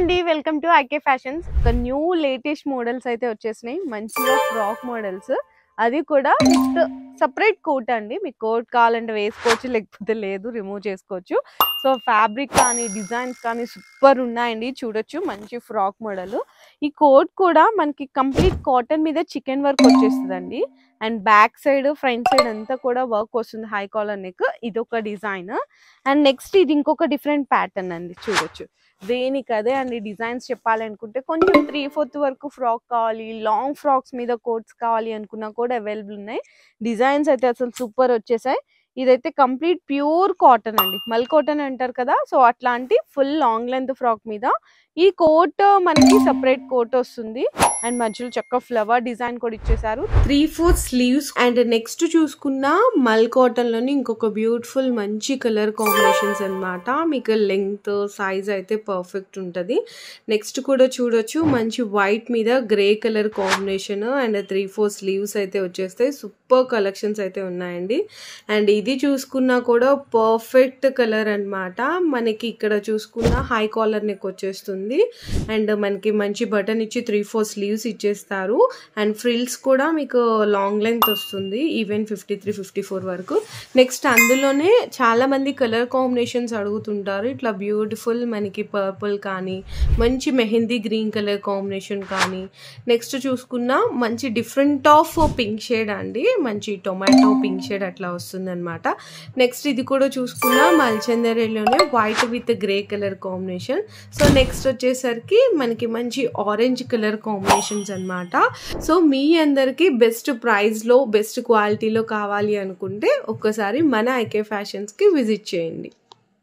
అండి welcome to IK fashions. ఒక new latest models అయితే వచ్చేసినాయి. మంచిగా ఫ్రాక్ మోడల్స్, అది కూడా విత్ సపరేట్ కోట్ అండి. మీకు కోట్ కావాలంటే వేసుకోవచ్చు, లేకపోతే లేదు రిమూవ్ చేసుకోవచ్చు. సో ఫ్యాబ్రిక్ కానీ డిజైన్స్ కానీ సూపర్ ఉన్నాయండి. చూడొచ్చు మంచి ఫ్రాక్ మోడల్. ఈ కోట్ కూడా మనకి కంప్లీట్ కాటన్ మీద చికెన్ వర్క్ వచ్చేస్తుందండి. And back side front side అంతా కూడా వర్క్ వస్తుంది. హై కాలర్ నెక్ ఇది ఒక డిజైన్. అండ్ నెక్స్ట్ ఇది ఇంకొక డిఫరెంట్ ప్యాటర్న్ అండి. చూడొచ్చు దేనికి అదే అండి. డిజైన్స్ చెప్పాలనుకుంటే కొంచెం 3/4 వరకు ఫ్రాక్ కావాలి, లాంగ్ ఫ్రాక్స్ మీద కోట్స్ కావాలి అనుకున్నా కూడా అవైలబుల్ ఉన్నాయి. డిజైన్స్ అయితే అసలు సూపర్ వచ్చేసాయి. ఇదైతే కంప్లీట్ ప్యూర్ కాటన్ అండి. మల్ కాటన్ అంటారు కదా, సో అట్లాంటి ఫుల్ లాంగ్ లెంత్ ఫ్రాక్ మీద ఈ కోట్ మనకి సపరేట్ కోట్ వస్తుంది. అండ్ మధ్యలో చక్క ఫ్లవర్ డిజైన్ కూడా ఇచ్చేసారు. 3/4 స్లీవ్స్. అండ్ నెక్స్ట్ చూసుకున్న మల్ కాటన్ లోని ఇంకొక బ్యూటిఫుల్ మంచి కలర్ కాంబినేషన్స్ అన్నమాట. మీకు లెంగ్త్ సైజ్ అయితే పర్ఫెక్ట్ ఉంటుంది. నెక్స్ట్ కూడా చూడొచ్చు మంచి వైట్ మీద grey colour combination and 3/4 sleeves అయితే వచ్చేస్తాయి. సూపర్ కలెక్షన్స్ అయితే ఉన్నాయండి. అండ్ ఇది చూసుకున్నా కూడా పర్ఫెక్ట్ కలర్ అన్నమాట. మనకి ఇక్కడ చూసుకున్న హై కాలర్ నెక్ వచ్చేస్తుంది. అండ్ మనకి మంచి బటన్ ఇచ్చి 3/4 స్లీవ్స్ ఇచ్చేస్తారు. అండ్ ఫ్రిల్స్ కూడా మీకు లాంగ్ లెంగ్త్ వస్తుంది, ఈవెన్ 53-54 వరకు. నెక్స్ట్ అందులోనే చాలా మంది కలర్ కాంబినేషన్స్ అడుగుతుంటారు. ఇట్లా బ్యూటిఫుల్ మనకి పర్పుల్ కానీ, మంచి మెహందీ గ్రీన్ కలర్ కాంబినేషన్ కానీ, నెక్స్ట్ చూసుకున్న మంచి డిఫరెంట్ ఆఫ్ పింక్ షేడ్ అండి, మంచి టొమాటో పింక్ షేడ్ అట్లా వస్తుంది అనమాట. నెక్స్ట్ ఇది కూడా చూసుకున్న మల్చందరిలోనే white with grey colour combination. So next వచ్చేసరికి మనకి మంచి ఆరెంజ్ కలర్ కాంబినేషన్స్ అన్నమాట. సో మీ అందరికి బెస్ట్ ప్రైస్ లో బెస్ట్ క్వాలిటీలో కావాలి అనుకుంటే ఒక్కసారి మన ఐకే ఫ్యాషన్స్ కి విజిట్ చేయండి.